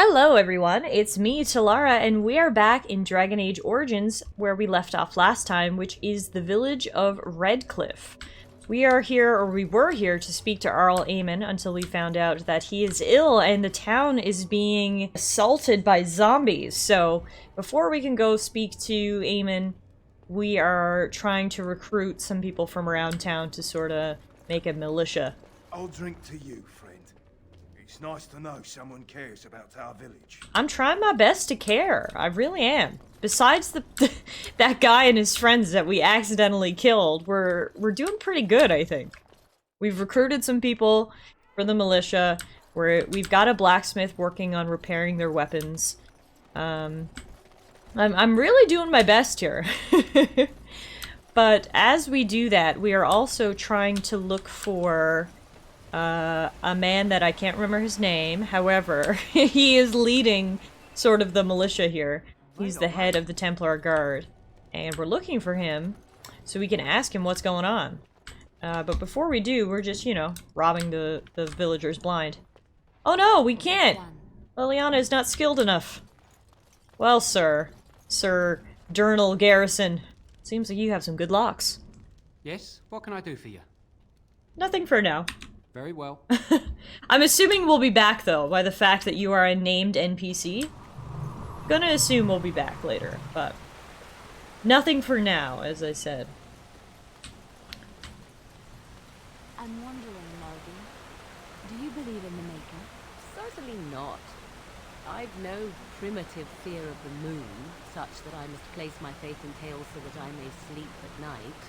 Hello everyone, it's me, Tallara, and we are back in Dragon Age Origins, where we left off last time, which is the village of Redcliffe. We are here, or we were here, to speak to Arl Eamon until we found out that he is ill and the town is being assaulted by zombies. So, before we can go speak to Eamon, we are trying to recruit some people from around town to sort of make a militia. I'll drink to you, friend. It's nice to know someone cares about our village. I'm trying my best to care. I really am. Besides that guy and his friends that we accidentally killed, we're doing pretty good, I think. We've recruited some people for the militia. We've got a blacksmith working on repairing their weapons. I'm really doing my best here. But as we do that, we are also trying to look for a man that I can't remember his name. However, he is leading sort of the militia here. He's the head of the Templar Guard. And we're looking for him so we can ask him what's going on. But before we do, we're just, you know, robbing the villagers blind. Oh no, we can't! Liliana is not skilled enough. Well, Sir Durnal Garrison, seems like you have some good locks. Yes? What can I do for you? Nothing for now. Very well. I'm assuming we'll be back, though, by the fact that you are a named NPC. Gonna assume we'll be back later, but nothing for now, as I said. I'm wondering, Margie, do you believe in the Maker? Certainly not. I've no primitive fear of the moon, such that I must place my faith in tales so that I may sleep at night.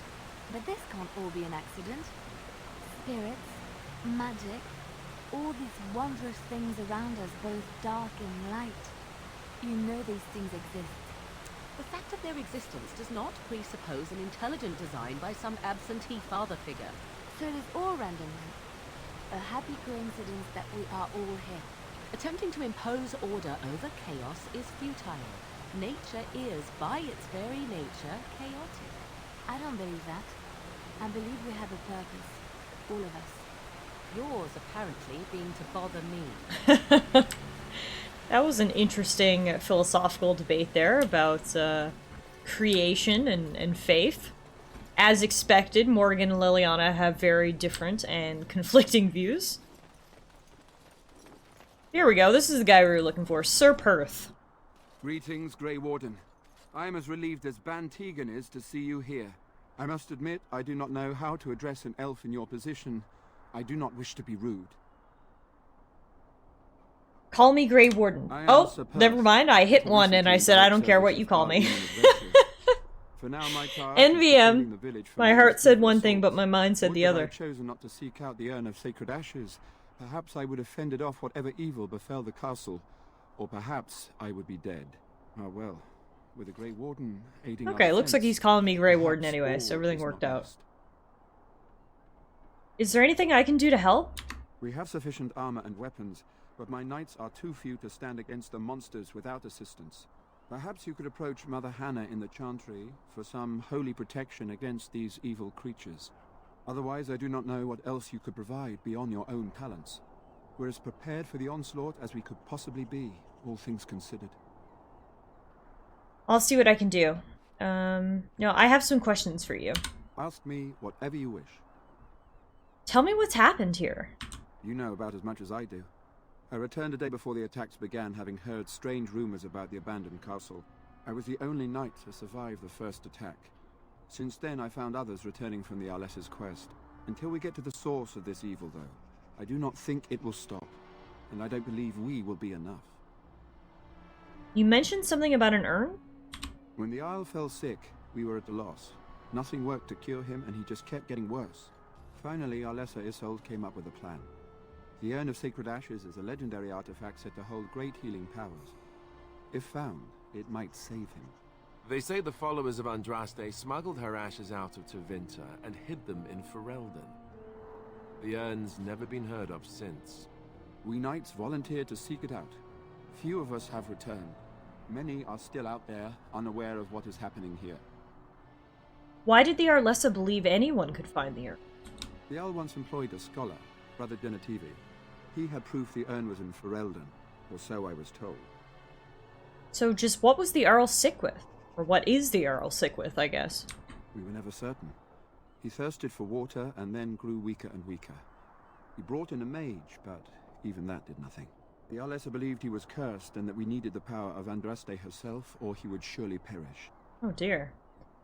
But this can't all be an accident. Spirits, magic, all these wondrous things around us, both dark and light. You know these things exist. The fact of their existence does not presuppose an intelligent design by some absentee father figure. So it is all random then. A happy coincidence that we are all here. Attempting to impose order over chaos is futile. Nature is, by its very nature, chaotic. I don't believe that. I believe we have a purpose. All of us. Yours, apparently, being to bother me. That was an interesting philosophical debate there about creation and faith. As expected, Morgan and Liliana have very different and conflicting views. Here we go, this is the guy we were looking for, Sir Perth. Greetings, Grey Warden. I am as relieved as Ban Tegan is to see you here. I must admit, I do not know how to address an elf in your position. I do not wish to be rude. Call me Grey Warden. Oh, never mind, I hit one and I said I don't care what you call me. For now, my task NVM. My heart said one thing, but my mind said the other. Would that I had chosen not to seek out the urn of sacred ashes, perhaps I would have fended off whatever evil befell the castle, or perhaps I would be dead. Ah well, with the Grey Warden aiding Okay, our looks like defense, he's calling me Grey perhaps Warden anyway, all so everything is worked not out. lost. Is there anything I can do to help? We have sufficient armor and weapons, but my knights are too few to stand against the monsters without assistance. Perhaps you could approach Mother Hannah in the Chantry for some holy protection against these evil creatures. Otherwise, I do not know what else you could provide beyond your own talents. We're as prepared for the onslaught as we could possibly be, all things considered. I'll see what I can do. No, I have some questions for you. Ask me whatever you wish. Tell me what's happened here. You know about as much as I do. I returned a day before the attacks began, having heard strange rumors about the abandoned castle. I was the only knight to survive the first attack. Since then, I found others returning from the Arlessa's quest. Until we get to the source of this evil, though, I do not think it will stop, and I don't believe we will be enough. You mentioned something about an urn? When the Isle fell sick, we were at a loss. Nothing worked to cure him, and he just kept getting worse. Finally, Arlessa Isolde came up with a plan. The Urn of Sacred Ashes is a legendary artifact said to hold great healing powers. If found, it might save him. They say the followers of Andraste smuggled her ashes out of Tevinter and hid them in Ferelden. The urn's never been heard of since. We knights volunteered to seek it out. Few of us have returned. Many are still out there, unaware of what is happening here. Why did the Arlessa believe anyone could find the urn? The Earl once employed a scholar, Brother Genetivi. He had proof the urn was in Ferelden. Or so I was told. So just what was the Earl sick with? Or what is the Earl sick with, I guess? We were never certain. He thirsted for water and then grew weaker and weaker. He brought in a mage, but even that did nothing. The Arlessa believed he was cursed and that we needed the power of Andraste herself, or he would surely perish. Oh dear.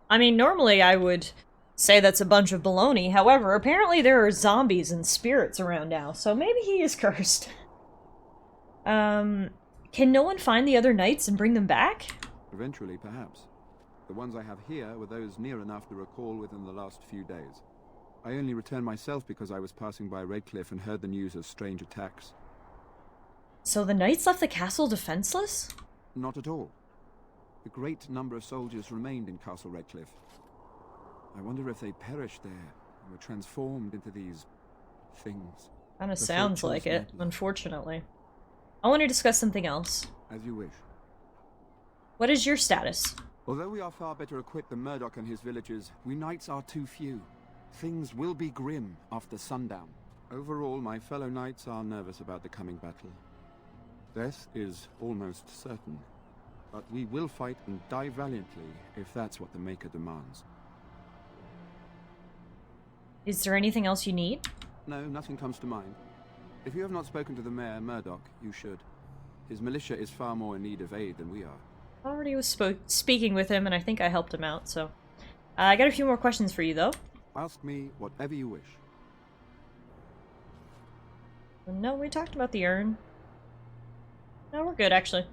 I mean, normally I would say that's a bunch of baloney. However, apparently there are zombies and spirits around now, so maybe he is cursed. Can no one find the other knights and bring them back? Eventually, perhaps. The ones I have here were those near enough to recall within the last few days. I only returned myself because I was passing by Redcliffe and heard the news of strange attacks. So the knights left the castle defenseless? Not at all. A great number of soldiers remained in Castle Redcliffe. I wonder if they perished there and were transformed into these things. Kinda sounds like it, unfortunately. I want to discuss something else. As you wish. What is your status? Although we are far better equipped than Murdoch and his villagers, we knights are too few. Things will be grim after sundown. Overall, my fellow knights are nervous about the coming battle. Death is almost certain, but we will fight and die valiantly if that's what the Maker demands. Is there anything else you need? No, nothing comes to mind. If you have not spoken to the Mayor, Murdoch, you should. His militia is far more in need of aid than we are. I already was speaking with him, and I think I helped him out, so... I got a few more questions for you, though. Ask me whatever you wish. No, we talked about the urn. No, we're good, actually.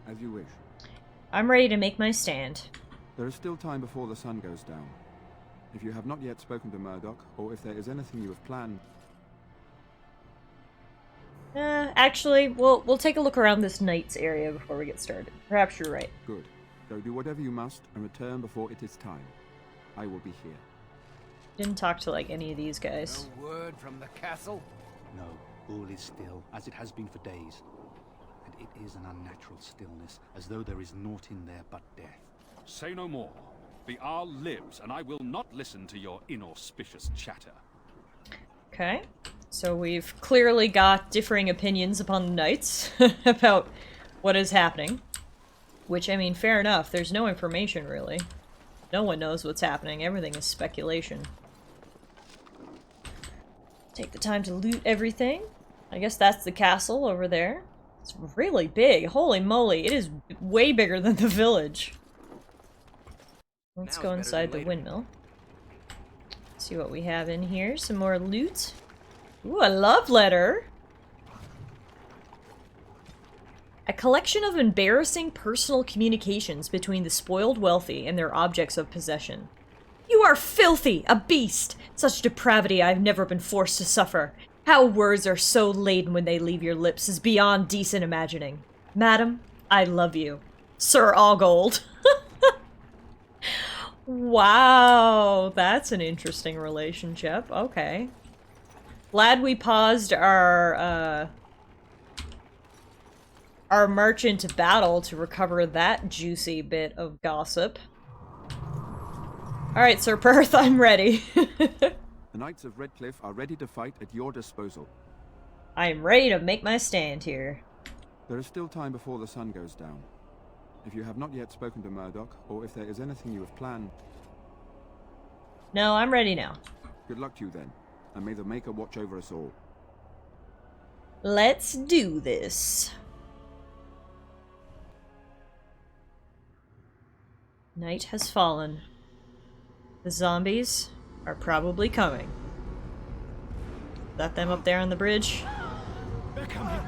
As you wish. I'm ready to make my stand. There is still time before the sun goes down. If you have not yet spoken to Murdoch, or if there is anything you have planned... Actually, we'll take a look around this knight's area before we get started. Perhaps you're right. Good. So do whatever you must, and return before it is time. I will be here. Didn't talk to, like, any of these guys. No word from the castle? No, all is still, as it has been for days. And it is an unnatural stillness, as though there is naught in there but death. Say no more. The Arl lives, and I will not listen to your inauspicious chatter. Okay. So we've clearly got differing opinions upon the knights about what is happening. Which, I mean, fair enough. There's no information, really. No one knows what's happening. Everything is speculation. Take the time to loot everything. I guess that's the castle over there. It's really big. Holy moly. It is way bigger than the village. Let's go inside the windmill. See what we have in here. Some more loot. Ooh, a love letter. A collection of embarrassing personal communications between the spoiled wealthy and their objects of possession. You are filthy, a beast. Such depravity I have never been forced to suffer. How words are so laden when they leave your lips is beyond decent imagining. Madam, I love you. Sir Allgold. Wow, that's an interesting relationship. Okay. Glad we paused our march into battle to recover that juicy bit of gossip. Alright, Sir Perth, I'm ready. The Knights of Redcliffe are ready to fight at your disposal. I am ready to make my stand here. There is still time before the sun goes down. If you have not yet spoken to Murdoch, or if there is anything you have planned... No, I'm ready now. Good luck to you then, and may the Maker watch over us all. Let's do this. Night has fallen. The zombies are probably coming. Is that them up there on the bridge? They're coming.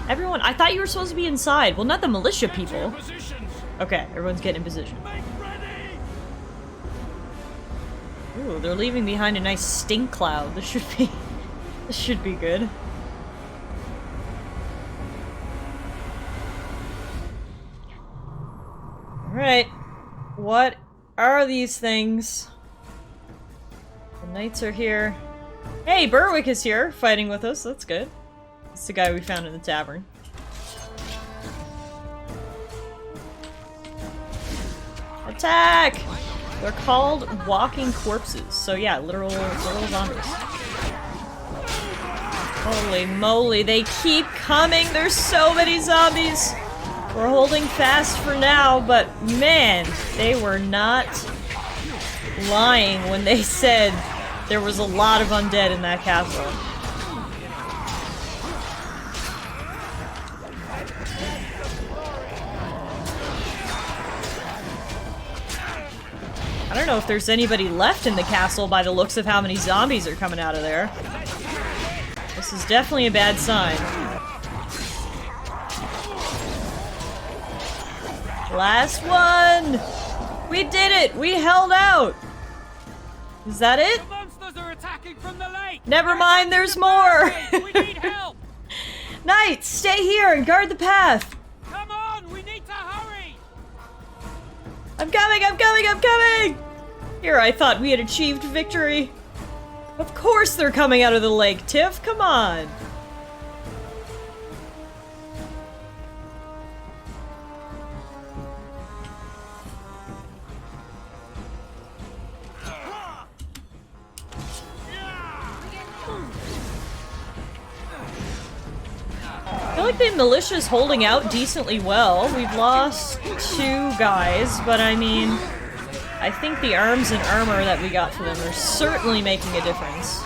Everyone, I thought you were supposed to be inside. Well, not the militia people. Positions. Okay, everyone's getting in position. Make ready. Ooh, they're leaving behind a nice stink cloud. This should be good. Alright. What are these things? The knights are here. Hey, Berwick is here, fighting with us. That's good. It's the guy we found in the tavern. Attack! They're called walking corpses. So yeah, literal zombies. Holy moly, they keep coming! There's so many zombies! We're holding fast for now, but man, they were not lying when they said there was a lot of undead in that castle. I don't know if there's anybody left in the castle by the looks of how many zombies are coming out of there. This is definitely a bad sign. Last one! We did it! We held out! Is that it? The monsters are attacking from the lake! Never mind, there's more! We need help! Knights, stay here and guard the path! Come on, we need to hurry! I'm coming, I'm coming, I'm coming! Here, I thought we had achieved victory. Of course they're coming out of the lake, Tiff, come on! I feel like the militia's holding out decently well. We've lost 2 guys, but I mean, I think the arms and armor that we got for them are certainly making a difference.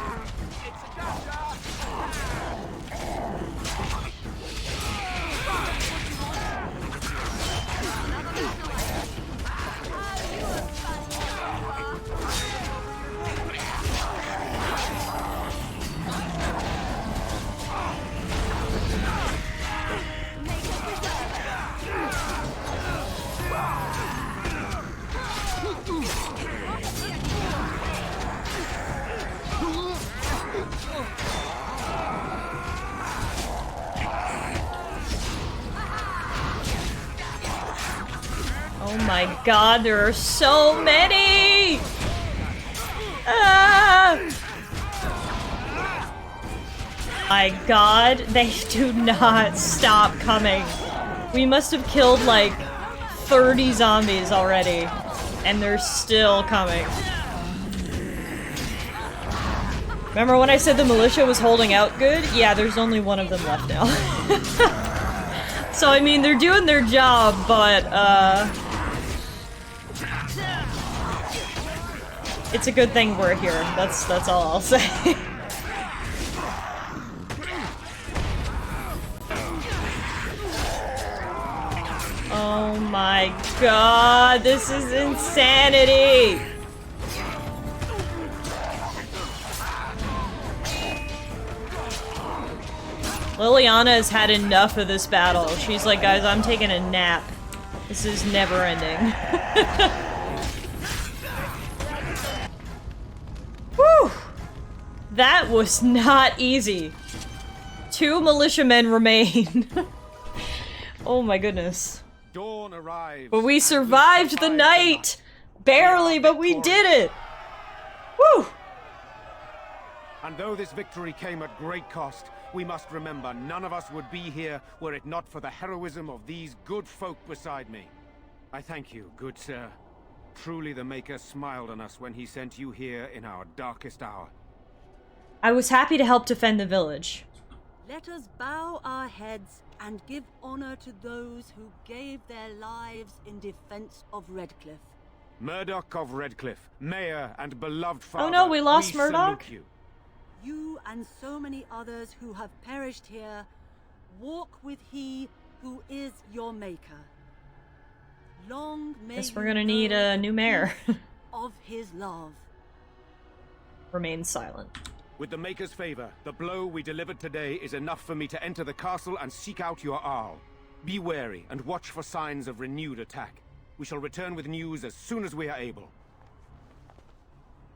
Oh my god, there are so many! Ah! My god, they do not stop coming. We must have killed like 30 zombies already, and they're still coming. Remember when I said the militia was holding out good? Yeah, there's only one of them left now. So, I mean, they're doing their job, but, it's a good thing we're here. That's all I'll say. Oh my god, this is insanity! Liliana has had enough of this battle. She's like, guys, I'm taking a nap. This is never ending. Whew! That was not easy. 2 militiamen remain. Oh my goodness. Dawn arrives. But we survived the night! Barely, but we did it! Woo! And though this victory came at great cost, we must remember none of us would be here were it not for the heroism of these good folk beside me. I thank you, good sir. Truly the Maker smiled on us when he sent you here in our darkest hour. I was happy to help defend the village. Let us bow our heads and give honor to those who gave their lives in defense of Redcliffe. Murdoch of Redcliffe, mayor and beloved father. Oh no, we lost Murdoch? Salute you. You and so many others who have perished here, walk with he who is your maker. Long may Guess we're gonna need a new mayor. of his love. Remain silent. With the Maker's favor, the blow we delivered today is enough for me to enter the castle and seek out your Arl. Be wary and watch for signs of renewed attack. We shall return with news as soon as we are able.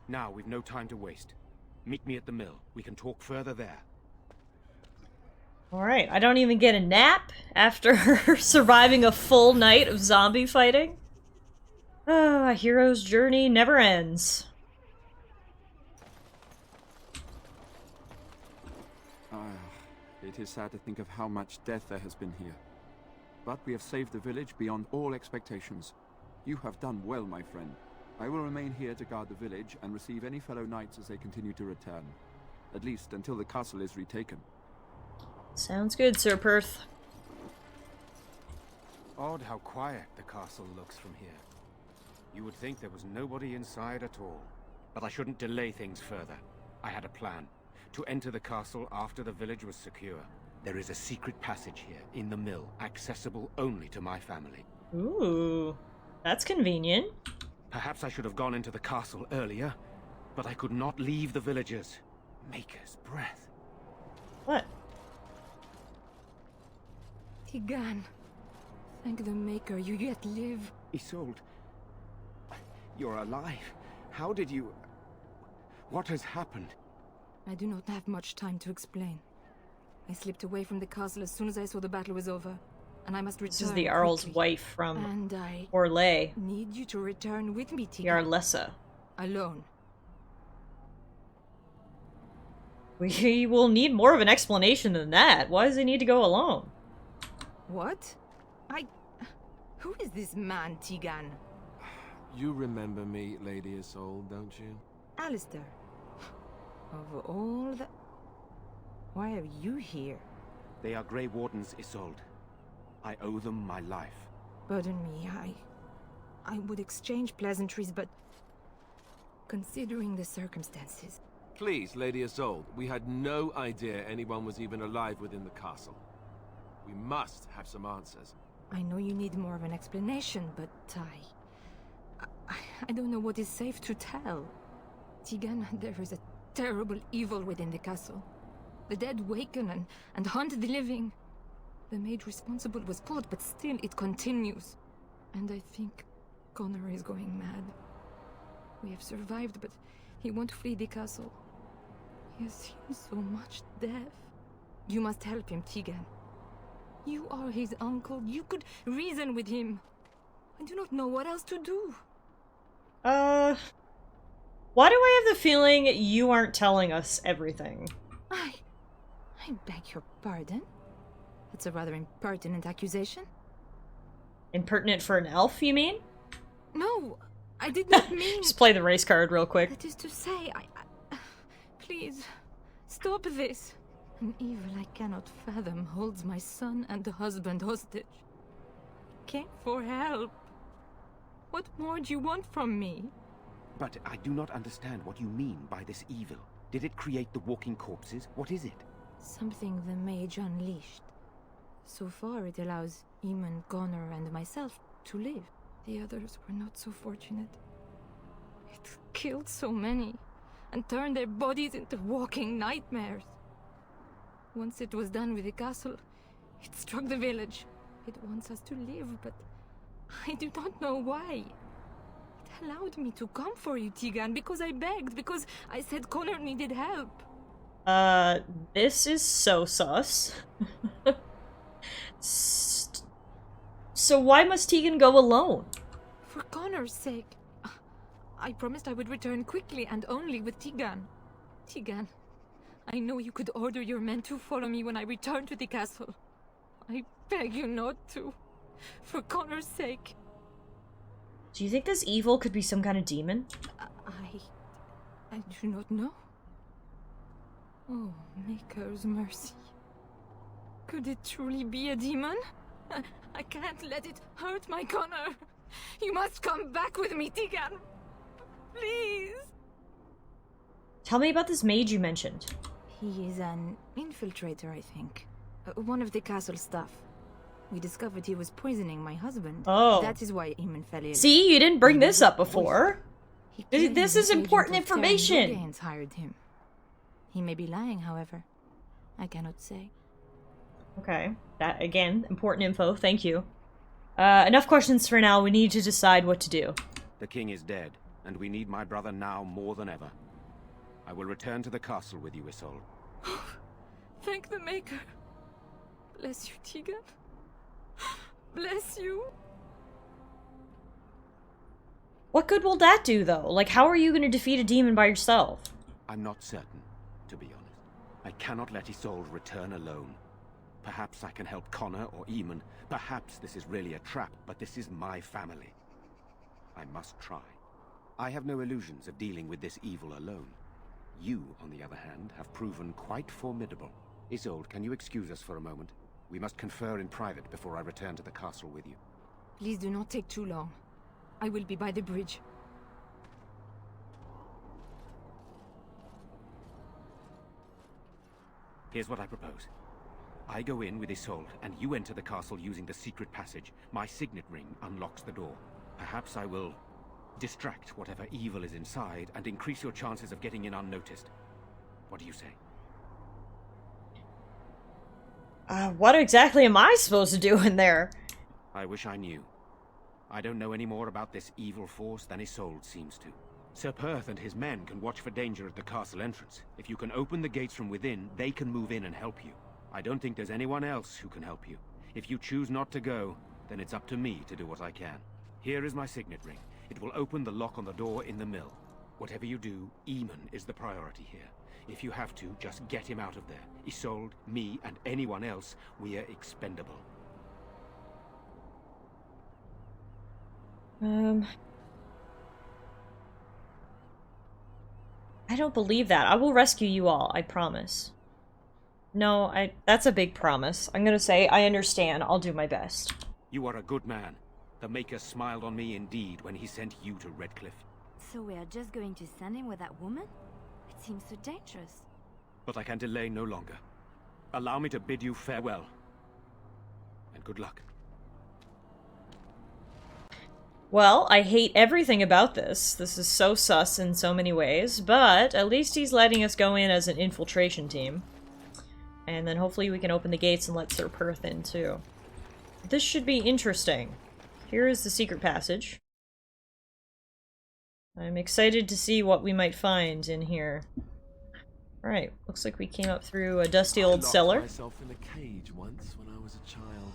Now, we've no time to waste. Meet me at the mill. We can talk further there. Alright, I don't even get a nap after surviving a full night of zombie fighting. Ah, a hero's journey never ends. It is sad to think of how much death there has been here. But we have saved the village beyond all expectations. You have done well, my friend. I will remain here to guard the village and receive any fellow knights as they continue to return. At least until the castle is retaken. Sounds good, Sir Perth. Odd how quiet the castle looks from here. You would think there was nobody inside at all. But I shouldn't delay things further. I had a plan. To enter the castle after the village was secure. There is a secret passage here, in the mill, accessible only to my family. Ooh, that's convenient. Perhaps I should have gone into the castle earlier, but I could not leave the villagers. Maker's breath. What? Tigan, thank the Maker you yet live. Isolde, you're alive. How did you... What has happened? I do not have much time to explain. I slipped away from the castle as soon as I saw the battle was over, and I must return. This is the Jarl's quickly. wife from And I Orlais. need you to return with me, Tigan. Jarlessa. Alone. We will need more of an explanation than that. Why does he need to go alone? What? Who is this man, Tigan? You remember me, Lady Isolde, don't you? Alistair. Of all the... Why are you here? They are Grey Wardens, Isolde. I owe them my life. Pardon me, I would exchange pleasantries, but... Considering the circumstances... Please, Lady Isolde, we had no idea anyone was even alive within the castle. We must have some answers. I know you need more of an explanation, but I don't know what is safe to tell. Tigan, there is a terrible evil within the castle. The dead waken and haunt the living. The maid responsible was caught, but still it continues. And I think Connor is going mad. We have survived, but he won't flee the castle. He has seen so much death. You must help him, Tigan. You are his uncle. You could reason with him. I do not know what else to do. Why do I have the feeling you aren't telling us everything? I beg your pardon? That's a rather impertinent accusation. Impertinent for an elf, you mean? No, I did not mean... Just play the race card real quick. That is to say, please, stop this. An evil I cannot fathom holds my son and the husband hostage. I came for help. What more do you want from me? But I do not understand what you mean by this evil. Did it create the walking corpses? What is it? Something the mage unleashed. So far it allows Eamon, Connor and myself to live. The others were not so fortunate. It killed so many and turned their bodies into walking nightmares. Once it was done with the castle, it struck the village. It wants us to live, but I do not know why. It allowed me to come for you, Tigan, because I begged, because I said Connor needed help. This is so sus. So why must Tegan go alone? For Connor's sake. I promised I would return quickly and only with Tigan. Tigan, I know you could order your men to follow me when I return to the castle. I beg you not to. For Connor's sake. Do you think this evil could be some kind of demon? I do not know. Oh, Maker's mercy. Could it truly be a demon? I can't let it hurt my Connor. You must come back with me, Tigan. Please. Tell me about this mage you mentioned. He is an infiltrator, I think. One of the castle staff. We discovered he was poisoning my husband. Oh. That is why Eamon fell ill. See, you didn't bring this up before. This is The important agent of information. Terran hired him. He may be lying, however. I cannot say. Okay. That, again, important info. Thank you. Enough questions for now. We need to decide what to do. The king is dead, and we need my brother now more than ever. I will return to the castle with you, Isolde. Thank the Maker. Bless you, Tigan. Bless you. What good will that do, though? Like, how are you going to defeat a demon by yourself? I'm not certain, to be honest. I cannot let Isolde return alone. Perhaps I can help Connor or Eamon. Perhaps this is really a trap, but this is my family. I must try. I have no illusions of dealing with this evil alone. You, on the other hand, have proven quite formidable. Isolde, can you excuse us for a moment? We must confer in private before I return to the castle with you. Please do not take too long. I will be by the bridge. Here's what I propose. I go in with Isolde, and you enter the castle using the secret passage. My signet ring unlocks the door. Perhaps I will distract whatever evil is inside and increase your chances of getting in unnoticed. What do you say? What exactly am I supposed to do in there? I wish I knew. I don't know any more about this evil force than Isolde seems to. Sir Perth and his men can watch for danger at the castle entrance. If you can open the gates from within, they can move in and help you. I don't think there's anyone else who can help you. If you choose not to go, then it's up to me to do what I can. Here is my signet ring. It will open the lock on the door in the mill. Whatever you do, Eamon is the priority here. If you have to, just get him out of there. Isolde, me, and anyone else, we are expendable. I don't believe that. I will rescue you all, I promise. No, that's a big promise. I'm gonna say, I understand. I'll do my best. You are a good man. The Maker smiled on me indeed when he sent you to Redcliffe. So we are just going to send him with that woman? It seems so dangerous. But I can delay no longer. Allow me to bid you farewell. And good luck. Well, I hate everything about this. This is so sus in so many ways, but at least he's letting us go in as an infiltration team. And then hopefully we can open the gates and let Sir Perth in too. This should be interesting. Here is the secret passage. I'm excited to see what we might find in here. Alright, looks like we came up through a dusty old cellar. I locked myself in a cage once when I was a child.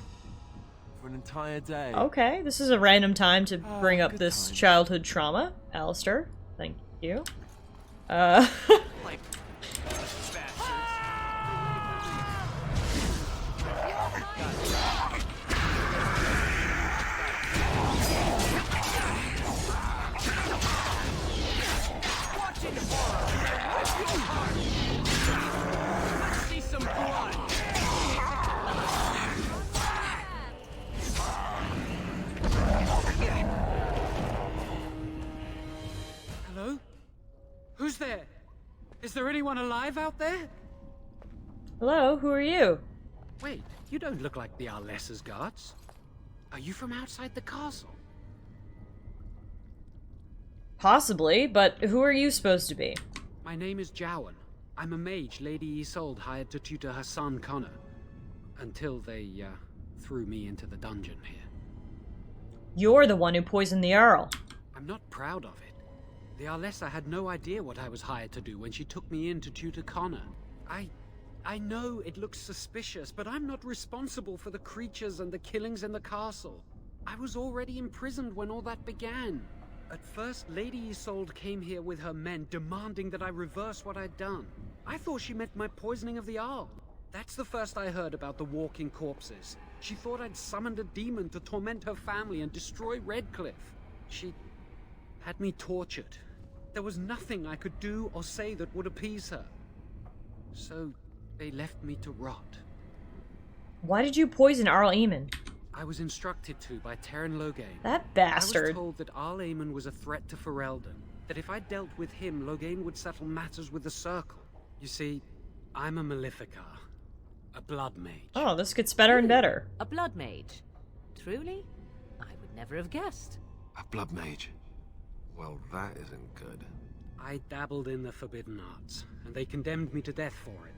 For an entire day. Okay, this is a random time to bring up this childhood trauma. Alistair, thank you. Hello? Who's there? Is there anyone alive out there? Hello, who are you? Wait, you don't look like the Arlessa's guards. Are you from outside the castle? Possibly, but who are you supposed to be? My name is Johan. I'm a mage Lady Isolde hired to tutor her son Connor. Until they, threw me into the dungeon here. You're the one who poisoned the Earl. I'm not proud of it. The Arlessa had no idea what I was hired to do when she took me in to tutor Connor. I know it looks suspicious, but I'm not responsible for the creatures and the killings in the castle. I was already imprisoned when all that began. At first, Lady Isolde came here with her men, demanding that I reverse what I'd done. I thought she meant my poisoning of the Arl. That's the first I heard about the walking corpses. She thought I'd summoned a demon to torment her family and destroy Redcliffe. She had me tortured. There was nothing I could do or say that would appease her. So they left me to rot. Why did you poison Arl Eamon? I was instructed to by Terran Loghain. That bastard. I was told that Arl Eamon was a threat to Ferelden. That if I dealt with him, Loghain would settle matters with the Circle. You see, I'm a Maleficar. A blood mage. Oh, this gets better and better. A blood mage? Truly? I would never have guessed. A blood mage? Well, that isn't good. I dabbled in the forbidden arts, and they condemned me to death for it.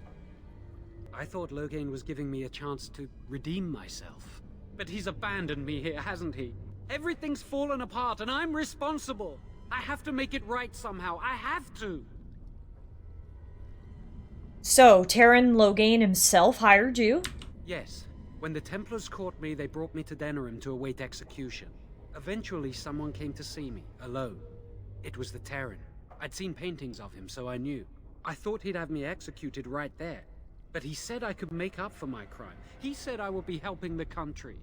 I thought Loghain was giving me a chance to redeem myself. But he's abandoned me here, hasn't he? Everything's fallen apart, and I'm responsible. I have to make it right somehow. I have to. So, Terran Loghain himself hired you? Yes. When the Templars caught me, they brought me to Denerim to await execution. Eventually, someone came to see me, alone. It was the Terran. I'd seen paintings of him, so I knew. I thought he'd have me executed right there. But he said I could make up for my crime. He said I would be helping the country.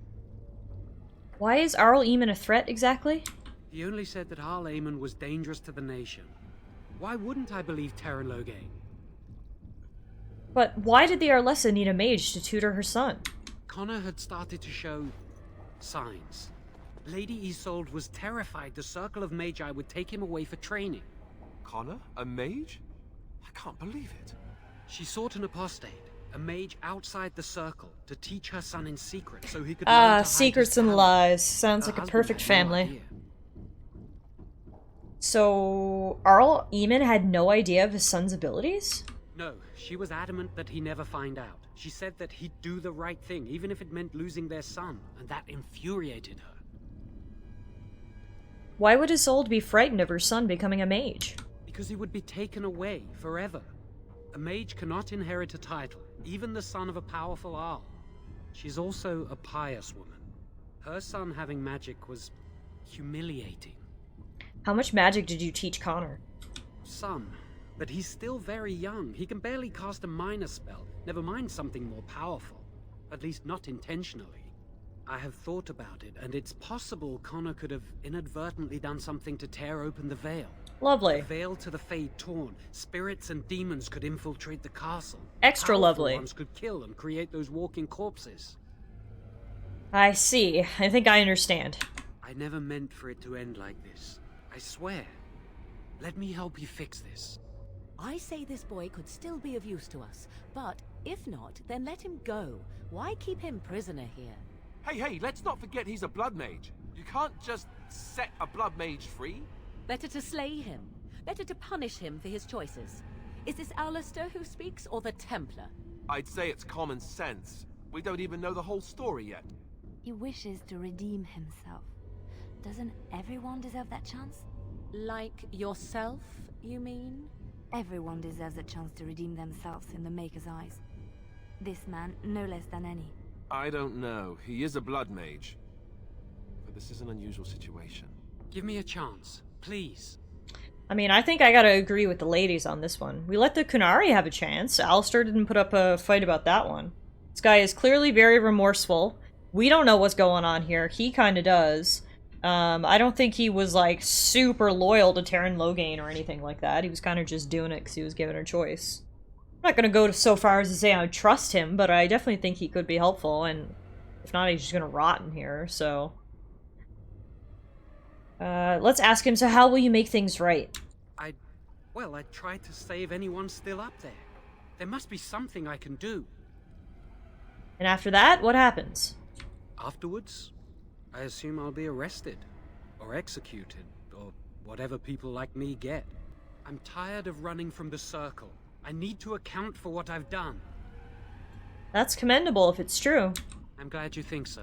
Why is Arl Eamon a threat, exactly? He only said that Arl Eamon was dangerous to the nation. Why wouldn't I believe Terran Loghain? But why did the Arlessa need a mage to tutor her son? Connor had started to show signs. Lady Isolde was terrified the Circle of Magi would take him away for training. Connor? A mage? I can't believe it. She sought an apostate, a mage outside the Circle, to teach her son in secret so he could learn to hide secrets his and talent. lies. Sounds like Her a husband perfect had no family. idea. So, Arl Eamon had no idea of his son's abilities? No, she was adamant that he never find out. She said that he'd do the right thing, even if it meant losing their son, and that infuriated her. Why would Isolde be frightened of her son becoming a mage? Because he would be taken away forever. A mage cannot inherit a title, even the son of a powerful Arl. She's also a pious woman. Her son having magic was humiliating. How much magic did you teach Connor? Some, but he's still very young. He can barely cast a minor spell, never mind something more powerful. At least not intentionally. I have thought about it, and it's possible Connor could have inadvertently done something to tear open the veil. Lovely. The veil to the Fade torn, spirits and demons could infiltrate the castle. Extra Powerful lovely. ones could kill and create those walking corpses. I see. I think I understand. I never meant for it to end like this. I swear. Let me help you fix this. I say this boy could still be of use to us, but if not, then let him go. Why keep him prisoner here? Hey, let's not forget he's a blood mage. You can't just set a blood mage free. Better to slay him. Better to punish him for his choices. Is this Alistair who speaks, or the Templar? I'd say it's common sense. We don't even know the whole story yet. He wishes to redeem himself. Doesn't everyone deserve that chance? Like yourself, you mean? Everyone deserves a chance to redeem themselves in the Maker's eyes. This man, no less than any. I don't know. He is a blood mage. But this is an unusual situation. Give me a chance, please. I mean, I think I gotta agree with the ladies on this one. We let the Kunari have a chance. Alistair didn't put up a fight about that one. This guy is clearly very remorseful. We don't know what's going on here. He kinda does. I don't think he was, like, super loyal to Taryn Logain or anything like that. He was kind of just doing it because he was given a choice. I'm not gonna go so far as to say I trust him, but I definitely think he could be helpful, and if not, he's just gonna rot in here, so... let's ask him, so how will you make things right? I tried to save anyone still up there. There must be something I can do. And after that, what happens? Afterwards, I assume I'll be arrested, or executed, or whatever people like me get. I'm tired of running from the Circle. I need to account for what I've done. That's commendable if it's true. I'm glad you think so.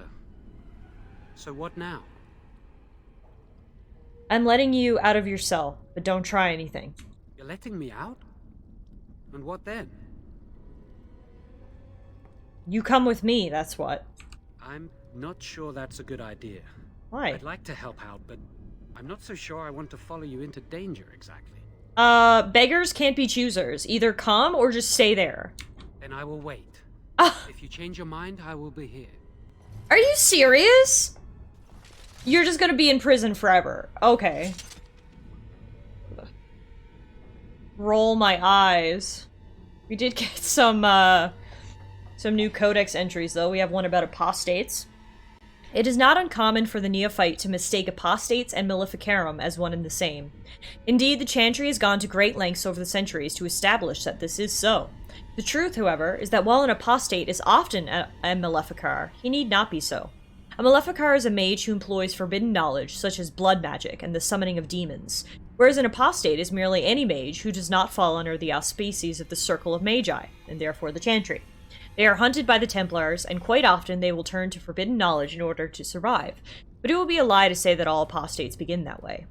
So what now? I'm letting you out of your cell, but don't try anything. You're letting me out? And what then? You come with me, that's what. I'm not sure that's a good idea. Why? I'd like to help out, but I'm not so sure I want to follow you into danger exactly. Beggars can't be choosers. Either come or just stay there. Then I will wait. If you change your mind, I will be here. Are you serious? You're just gonna be in prison forever. Okay. Roll my eyes. We did get some new codex entries, though. We have one about apostates. It is not uncommon for the neophyte to mistake apostates and maleficarum as one and the same. Indeed, the Chantry has gone to great lengths over the centuries to establish that this is so. The truth, however, is that while an apostate is often a maleficar, he need not be so. A maleficar is a mage who employs forbidden knowledge, such as blood magic and the summoning of demons, whereas an apostate is merely any mage who does not fall under the auspices of the Circle of Magi, and therefore the Chantry. They are hunted by the Templars, and quite often they will turn to forbidden knowledge in order to survive, but it would be a lie to say that all apostates begin that way.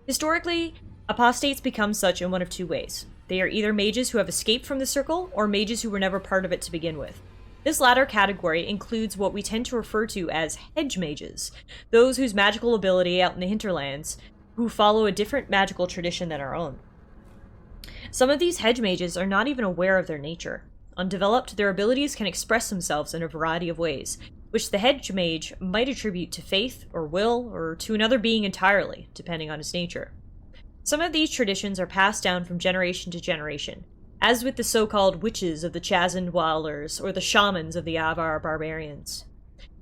Historically, apostates become such in one of two ways. They are either mages who have escaped from the Circle, or mages who were never part of it to begin with. This latter category includes what we tend to refer to as hedge mages, those whose magical ability out in the hinterlands, who follow a different magical tradition than our own. Some of these hedge mages are not even aware of their nature. Undeveloped, their abilities can express themselves in a variety of ways, which the hedge mage might attribute to faith, or will, or to another being entirely, depending on his nature. Some of these traditions are passed down from generation to generation, as with the so-called witches of the Chazand Wilders or the shamans of the Avar barbarians.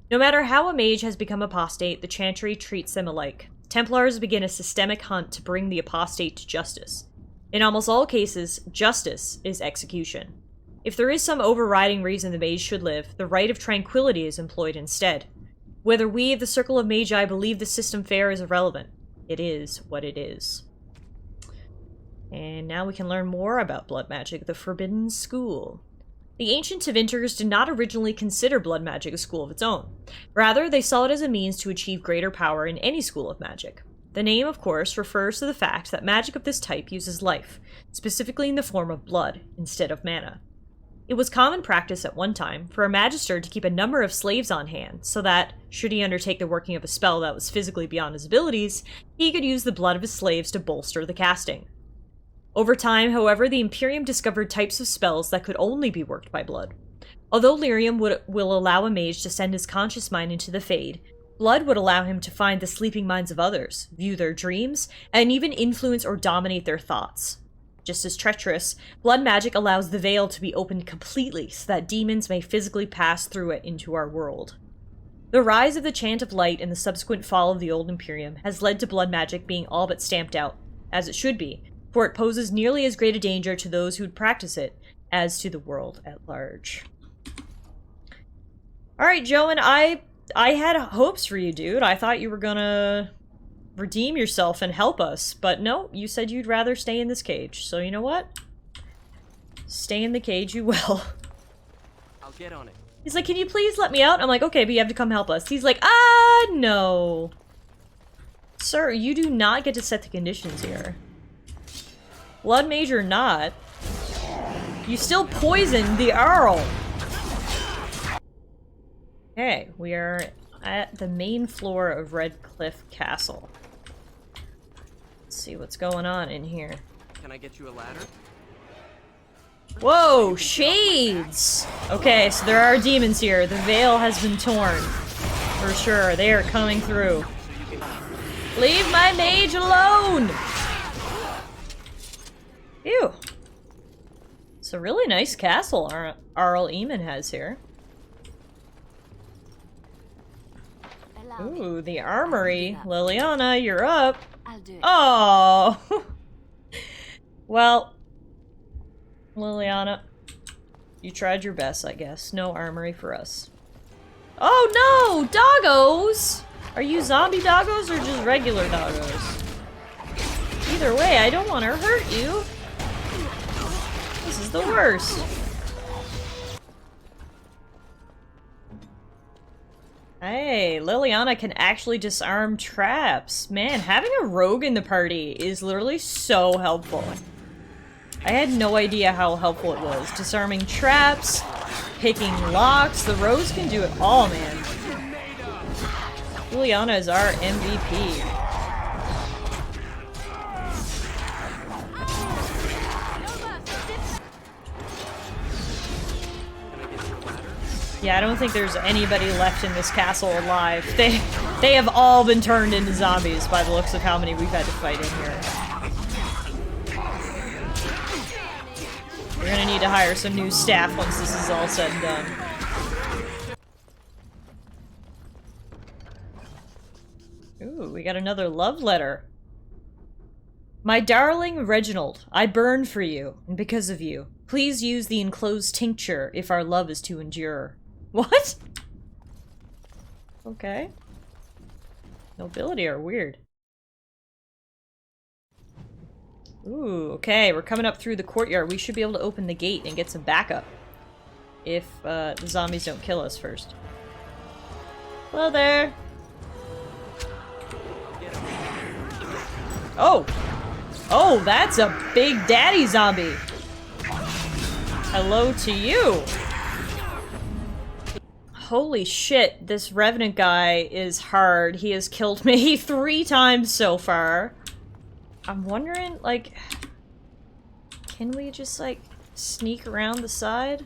No matter how a mage has become apostate, the Chantry treats them alike. Templars begin a systemic hunt to bring the apostate to justice. In almost all cases, justice is execution. If there is some overriding reason the mage should live, the right of tranquility is employed instead. Whether we of the Circle of Magi believe the system fair is irrelevant. It is what it is. And now we can learn more about blood magic, the Forbidden School. The ancient Tevinters did not originally consider blood magic a school of its own. Rather, they saw it as a means to achieve greater power in any school of magic. The name, of course, refers to the fact that magic of this type uses life, specifically in the form of blood, instead of mana. It was common practice at one time for a magister to keep a number of slaves on hand, so that, should he undertake the working of a spell that was physically beyond his abilities, he could use the blood of his slaves to bolster the casting. Over time, however, the Imperium discovered types of spells that could only be worked by blood. Although lyrium will allow a mage to send his conscious mind into the Fade, blood would allow him to find the sleeping minds of others, view their dreams, and even influence or dominate their thoughts. Just as treacherous, blood magic allows the veil to be opened completely so that demons may physically pass through it into our world. The rise of the Chant of Light and the subsequent fall of the Old Imperium has led to blood magic being all but stamped out, as it should be, for it poses nearly as great a danger to those who'd practice it as to the world at large. Alright, Johan, I had hopes for you, dude. I thought you were gonna redeem yourself and help us, but no, you said you'd rather stay in this cage. So you know what? Stay in the cage you will. I'll get on it. He's like, can you please let me out? I'm like, okay, but you have to come help us. He's like, no. Sir, you do not get to set the conditions here. Blood mage or not, you still poisoned the Earl. Okay, we are at the main floor of Redcliff Castle. Let's see what's going on in here. Can I get you a ladder? Whoa, shades! Okay, so there are demons here. The veil has been torn. For sure, they are coming through. Leave my mage alone! Ew. It's a really nice castle Arl Eamon has here. Ooh, the armory. Liliana, you're up. Oh. Well, Liliana, you tried your best, I guess. No armory for us. Oh no! Doggos! Are you zombie doggos or just regular doggos? Either way, I don't want to hurt you. This is the worst. Hey, Liliana can actually disarm traps. Man, having a rogue in the party is literally so helpful. I had no idea how helpful it was. Disarming traps, picking locks, the rogues can do it all, man. Liliana is our MVP. Yeah, I don't think there's anybody left in this castle alive. They have all been turned into zombies by the looks of how many we've had to fight in here. We're gonna need to hire some new staff once this is all said and done. Ooh, we got another love letter. My darling Reginald, I burn for you, and because of you. Please use the enclosed tincture if our love is to endure. What? Okay. Nobility are weird. Ooh, okay, we're coming up through the courtyard. We should be able to open the gate and get some backup. If, the zombies don't kill us first. Hello there! Oh! Oh, that's a big daddy zombie! Hello to you! Holy shit, this Revenant guy is hard. He has killed me 3 times so far. I'm wondering, like... Can we just, like, sneak around the side?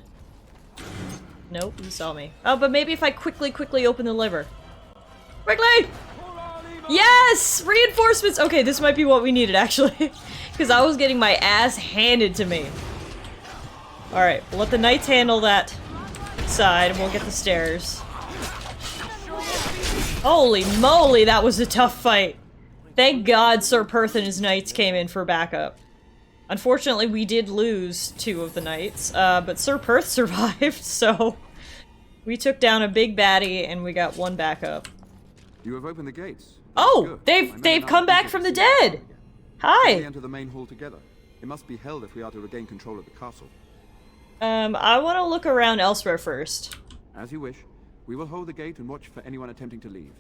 Nope, he saw me. Oh, but maybe if I quickly open the lever. Quickly! Yes! Reinforcements! Okay, this might be what we needed, actually. Because I was getting my ass handed to me. Alright, we'll let the knights handle that side, and we'll get the stairs. Holy moly, that was a tough fight. Thank God Sir Perth and his knights came in for backup. Unfortunately, we did lose 2 of the knights, but Sir Perth survived, so we took down a big baddie and we got 1 backup. You have opened the gates. Oh, they've come back from the dead. Hi. We enter the main hall together. It must be held if we are to regain control of the castle. I want to look around elsewhere first. As you wish. We will hold the gate and watch for anyone attempting to leave.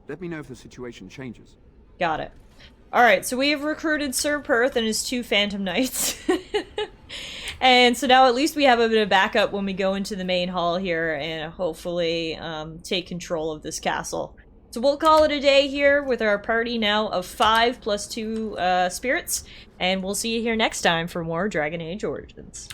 Let me know if the situation changes. Got it. Alright, so we have recruited Sir Perth and his 2 Phantom Knights. And so now at least we have a bit of backup when we go into the main hall here and hopefully take control of this castle. So we'll call it a day here with our party now of 5 plus 2 spirits. And we'll see you here next time for more Dragon Age Origins.